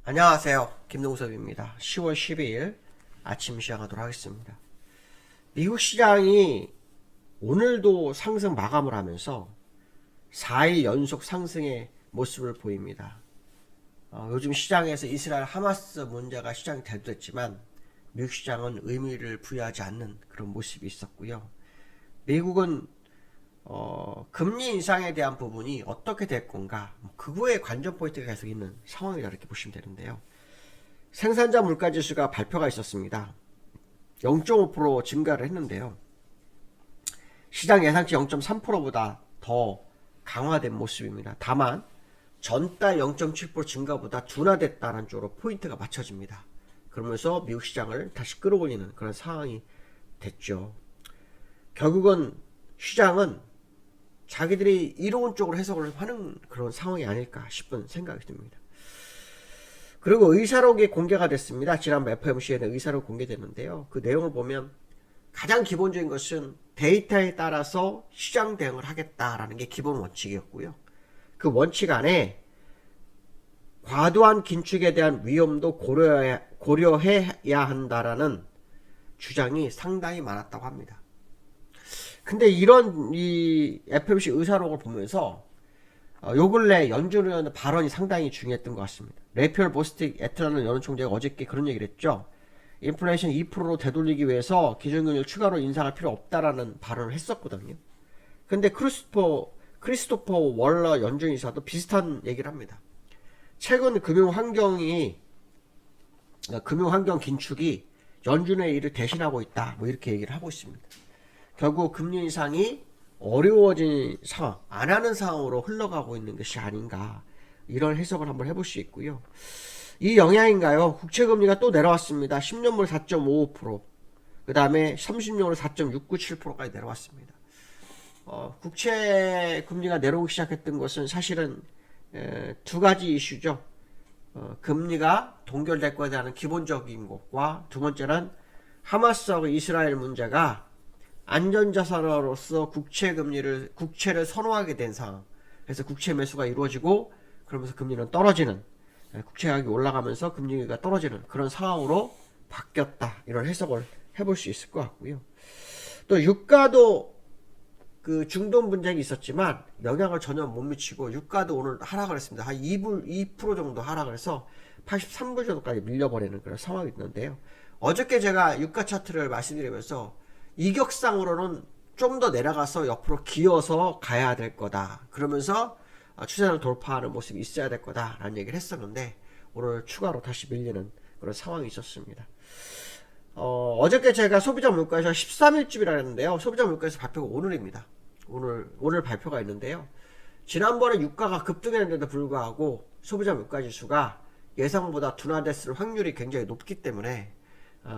안녕하세요. 김동섭입니다. 10월 12일 아침 시작하도록 하겠습니다. 미국 시장이 오늘도 상승 마감을 하면서 4일 연속 상승의 모습을 보입니다. 요즘 시장에서 이스라엘 하마스 문제가 시장이 대두됐지만 미국 시장은 의미를 부여하지 않는 그런 모습이 있었고요. 미국은 금리 인상에 대한 부분이 어떻게 될 건가, 그거에 관전 포인트가 계속 있는 상황이라 이렇게 보시면 되는데요. 생산자 물가지수가 발표가 있었습니다. 0.5% 증가를 했는데요. 시장 예상치 0.3%보다 더 강화된 모습입니다. 다만 전달 0.7% 증가보다 둔화됐다는 쪽으로 포인트가 맞춰집니다. 그러면서 미국 시장을 다시 끌어올리는 그런 상황이 됐죠. 결국은 시장은 자기들이 이론적으로 해석을 하는 그런 상황이 아닐까 싶은 생각이 듭니다. 그리고 의사록이 공개가 됐습니다. 지난번 FOMC에는 의사록 공개됐는데요. 그 내용을 보면 가장 기본적인 것은 데이터에 따라서 시장 대응을 하겠다라는 게 기본 원칙이었고요. 그 원칙 안에 과도한 긴축에 대한 위험도 고려해야 한다라는 주장이 상당히 많았다고 합니다. 근데 이런 이 FOMC 의사록을 보면서 요 근래 연준 의원의 발언이 상당히 중요했던 것 같습니다. 레피얼 보스틱 애틀란타 연은 총재가 어저께 그런 얘기를 했죠. 인플레이션 2%로 되돌리기 위해서 기준금리를 추가로 인상할 필요 없다라는 발언을 했었거든요. 근데 크리스토퍼 월러 연준 이사도 비슷한 얘기를 합니다. 최근 금융환경 긴축이 연준의 일을 대신하고 있다, 뭐 이렇게 얘기를 하고 있습니다. 결국 금리 인상이 어려워진 상황, 안 하는 상황으로 흘러가고 있는 것이 아닌가, 이런 해석을 한번 해볼 수 있고요. 이 영향인가요? 국채금리가 또 내려왔습니다. 10년물 4.55%, 그 다음에 30년으로 4.697%까지 내려왔습니다. 국채금리가 내려오기 시작했던 것은 사실은 두 가지 이슈죠. 금리가 동결될 거에 대한 기본적인 것과, 두 번째는 하마스하고 이스라엘 문제가 안전자산으로서 국채를 선호하게 된 상황. 그래서 국채 매수가 이루어지고, 그러면서 금리는 떨어지는, 국채 가격이 올라가면서 금리가 떨어지는 그런 상황으로 바뀌었다, 이런 해석을 해볼 수 있을 것 같고요. 또 유가도 그 중동 분쟁이 있었지만 영향을 전혀 못 미치고 유가도 오늘 하락을 했습니다. 한 2% 정도 하락을 해서 83불 정도까지 밀려버리는 그런 상황이 있는데요. 어저께 제가 유가 차트를 말씀드리면서 이격상으로는 좀 더 내려가서 옆으로 기어서 가야 될 거다, 그러면서 추세를 돌파하는 모습이 있어야 될 거다 라는 얘기를 했었는데, 오늘 추가로 다시 밀리는 그런 상황이 있었습니다. 어저께 제가 소비자 물가에서 13일쯤이라 했는데요. 소비자 물가에서 발표가 오늘입니다. 오늘 발표가 있는데요. 지난번에 유가가 급등했는데도 불구하고 소비자 물가 지수가 예상보다 둔화됐을 확률이 굉장히 높기 때문에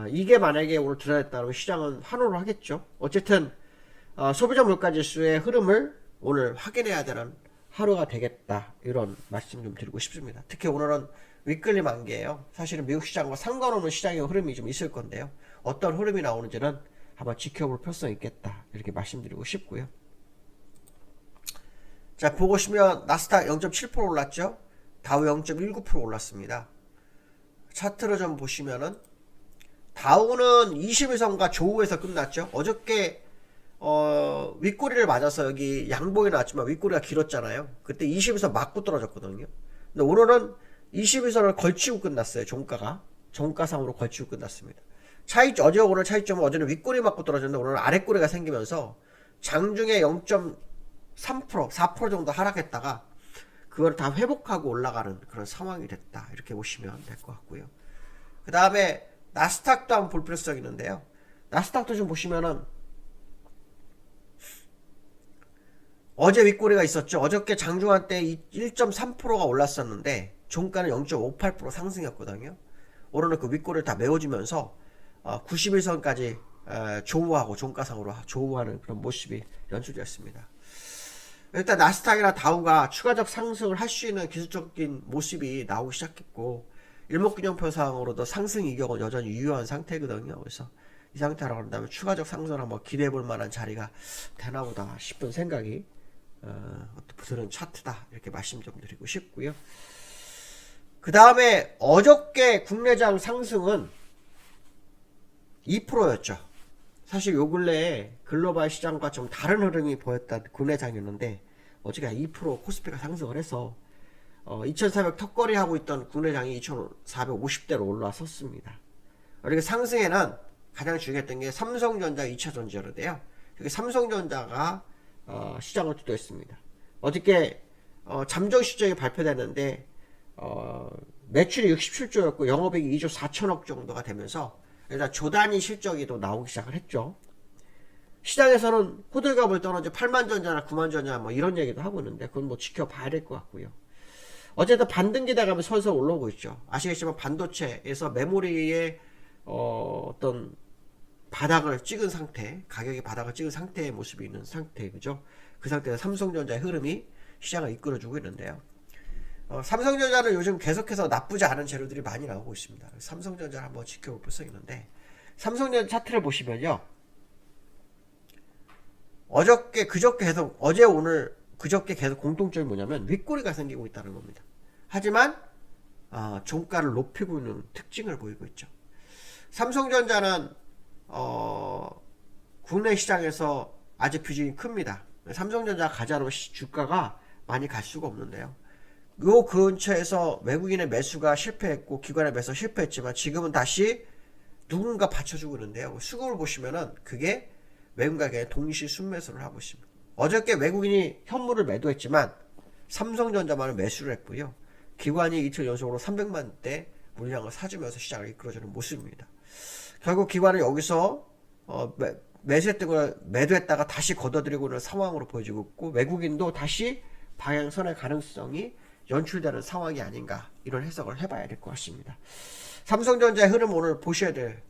이게 만약에 오늘 둔화됐다면 시장은 환호를 하겠죠. 어쨌든 소비자 물가 지수의 흐름을 오늘 확인해야 되는 하루가 되겠다, 이런 말씀 좀 드리고 싶습니다. 특히 오늘은 위클리 만기예요. 사실은 미국 시장과 상관없는 시장의 흐름이 좀 있을 건데요. 어떤 흐름이 나오는지는 한번 지켜볼 필요성이 있겠다, 이렇게 말씀드리고 싶고요. 자, 보시면 나스닥 0.7% 올랐죠. 다우 0.19% 올랐습니다. 차트를 좀 보시면은 다우는 21선과 조우에서 끝났죠. 어저께 윗꼬리를 맞아서 여기 양봉이 나왔지만 윗꼬리가 길었잖아요. 그때 21선 맞고 떨어졌거든요. 근데 오늘은 21선을 걸치고 끝났어요. 종가상으로 걸치고 끝났습니다. 어제 오늘 차이점은, 어제는 윗꼬리 맞고 떨어졌는데 오늘은 아랫꼬리가 생기면서 장중에 0.3%, 4% 정도 하락했다가 그걸 다 회복하고 올라가는 그런 상황이 됐다, 이렇게 보시면 될 것 같고요. 그 다음에 나스닥도 한번 볼 필요성이 있는데요. 나스닥도 좀 보시면은 어제 윗꼬리가 있었죠. 어저께 장중한 때 1.3%가 올랐었는데 종가는 0.58% 상승이었거든요. 오늘은 그 윗꼬리를 다 메워주면서 91선까지 조우하고 종가상으로 조우하는 그런 모습이 연출되었습니다. 일단 나스닥이나 다우가 추가적 상승을 할 수 있는 기술적인 모습이 나오기 시작했고, 일목균형표상으로도 상승 이격은 여전히 유효한 상태거든요. 그래서 이 상태라고 한다면 추가적 상승을 한번 기대해 볼 만한 자리가 되나보다 싶은 생각이 드는 차트다, 이렇게 말씀 좀 드리고 싶고요. 그 다음에 어저께 국내장 상승은 2%였죠. 사실 요 근래에 글로벌 시장과 좀 다른 흐름이 보였던 국내장이었는데 어저께 2% 코스피가 상승을 해서 2400 턱걸이 하고 있던 국내장이 2450대로 올라섰습니다. 그리고 상승에는 가장 중요했던 게 삼성전자 2차 전지였는데요. 삼성전자가 시장을 주도했습니다. 어저께 잠정 실적이 발표됐는데 매출이 67조였고 영업이익이 2조 4천억 정도가 되면서 일단 조단위 실적이 또 나오기 시작을 했죠. 시장에서는 호들갑을 떨어져 8만전자나 9만전자 뭐 이런 얘기도 하고 있는데 그건 뭐 지켜봐야 될 것 같고요. 어쨌든 반등기 나가면 서서히 올라오고 있죠. 아시겠지만 반도체에서 메모리의 어떤 바닥을 찍은 상태, 가격이 바닥을 찍은 상태의 모습이 있는 상태, 그죠? 그 상태에서 삼성전자의 흐름이 시장을 이끌어주고 있는데요. 삼성전자는 요즘 계속해서 나쁘지 않은 재료들이 많이 나오고 있습니다. 삼성전자를 한번 지켜볼 필요성이 있는데, 삼성전자 차트를 보시면요. 어저께, 그저께 계속, 어제, 오늘, 그저께 계속 공통점이 뭐냐면, 윗꼬리가 생기고 있다는 겁니다. 하지만, 종가를 높이고 있는 특징을 보이고 있죠. 삼성전자는, 국내 시장에서 아직 비중이 큽니다. 삼성전자 가자로 주가가 많이 갈 수가 없는데요. 요 근처에서 외국인의 매수가 실패했고 기관의 매수 실패했지만 지금은 다시 누군가 받쳐주고 있는데요. 수급을 보시면은 그게 외국인과 동시 순매수를 하고 있습니다. 어저께 외국인이 현물을 매도했지만 삼성전자만은 매수를 했고요. 기관이 이틀 연속으로 300만대 물량을 사주면서 시장을 이끌어주는 모습입니다. 결국 기관은 여기서 매수했던 걸 매도했다가 다시 걷어들이고 있는 상황으로 보여지고 있고 외국인도 다시 방향선의 가능성이 연출되는 상황이 아닌가 이런 해석을 해봐야 될 것 같습니다. 삼성전자의 흐름 오늘 보셔야 될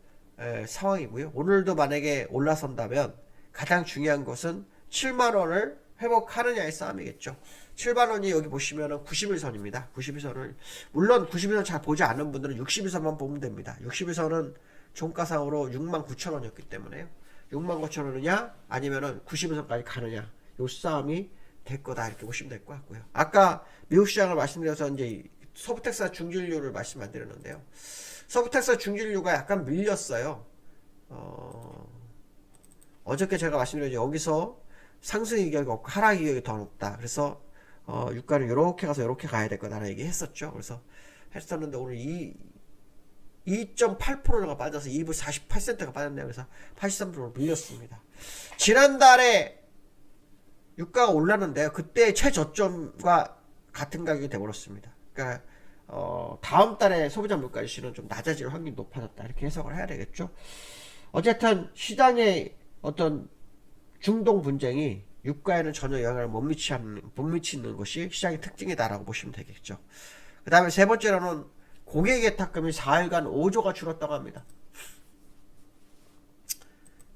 상황이고요. 오늘도 만약에 올라선다면 가장 중요한 것은 7만원을 회복하느냐의 싸움이겠죠. 7만원이 여기 보시면은 91선입니다. 91선을 물론 91선 잘 보지 않는 분들은 61선만 보면 됩니다. 61선은 종가상으로 69,000원이었기 때문에요. 69,000원이냐 아니면은 91선까지 가느냐 요 싸움이 될 거다 이렇게 보시면 될 것 같고요. 아까 미국 시장을 말씀드려서 이제 서브텍사 중진류를 말씀 안 드렸는데요. 서브텍사 중진류가 약간 밀렸어요. 어저께 제가 말씀드렸죠. 여기서 상승 이격이 없고 하락 이격이 더 높다. 그래서 유가는 이렇게 가서 이렇게 가야 될 거다라는 얘기 했었죠. 그래서 했었는데 오늘 2.8%가 빠져서 2부 48센트가 빠졌네요. 그래서 83%로 밀렸습니다. 지난달에 유가가 올랐는데요. 그때 최저점과 같은 가격이 되어버렸습니다. 그러니까 다음 달에 소비자 물가지수는 좀 낮아질 확률이 높아졌다 이렇게 해석을 해야 되겠죠. 어쨌든 시장의 어떤 중동 분쟁이 유가에는 전혀 영향을 못 미치는 것이 시장의 특징이다라고 보시면 되겠죠. 그 다음에 세 번째로는 고객예탁금이 4일간 5조가 줄었다고 합니다.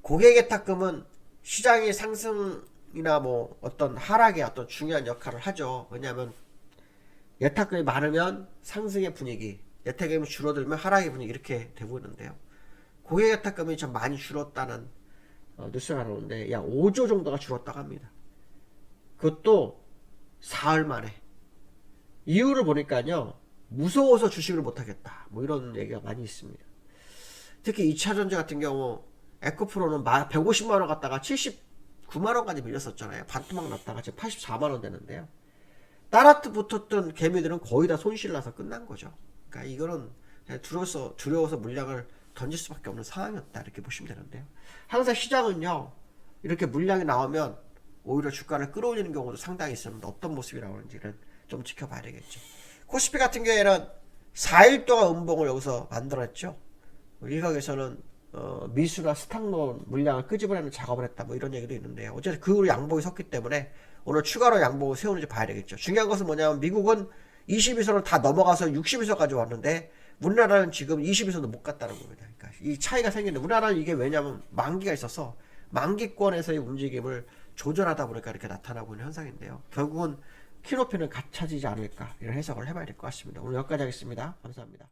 고객예탁금은 시장의 상승이나 뭐 어떤 하락에 어떤 중요한 역할을 하죠. 왜냐하면 예탁금이 많으면 상승의 분위기, 예탁금이 줄어들면 하락의 분위기 이렇게 되고 있는데요. 고객예탁금이 좀 많이 줄었다는 뉴스가 나오는데 약 5조 정도가 줄었다고 합니다. 그것도 사흘 만에. 이유를 보니까요. 무서워서 주식을 못하겠다. 뭐 이런 얘기가 많이 있습니다. 특히 2차전지 같은 경우 에코프로는 150만원 갔다가 79만원까지 밀렸었잖아요. 반토막 났다가 지금 84만원 되는데요. 따라트 붙었던 개미들은 거의 다 손실나서 끝난 거죠. 그러니까 이거는 두려워서 물량을 던질 수밖에 없는 상황이었다 이렇게 보시면 되는데요. 항상 시장은요 이렇게 물량이 나오면 오히려 주가를 끌어올리는 경우도 상당히 있습니다. 어떤 모습이 나오는지는 좀 지켜봐야 되겠죠. 코스피 같은 경우에는 4일 동안 음봉을 여기서 만들었죠. 일각에서는 미수나 스탁론 물량을 끄집어내는 작업을 했다 뭐 이런 얘기도 있는데요. 어쨌든 그 후로 양봉이 섰기 때문에 오늘 추가로 양봉을 세우는지 봐야 되겠죠. 중요한 것은 뭐냐면 미국은 22선을 다 넘어가서 60일선까지 왔는데 우리나라는 지금 20일선도 못 갔다는 겁니다. 그러니까 이 차이가 생기는데 우리나라는 이게 왜냐면 만기가 있어서 만기권에서의 움직임을 조절하다 보니까 이렇게 나타나고 있는 현상인데요. 결국은 키높이는 갖춰지지 않을까 이런 해석을 해봐야 될 것 같습니다. 오늘 여기까지 하겠습니다. 감사합니다.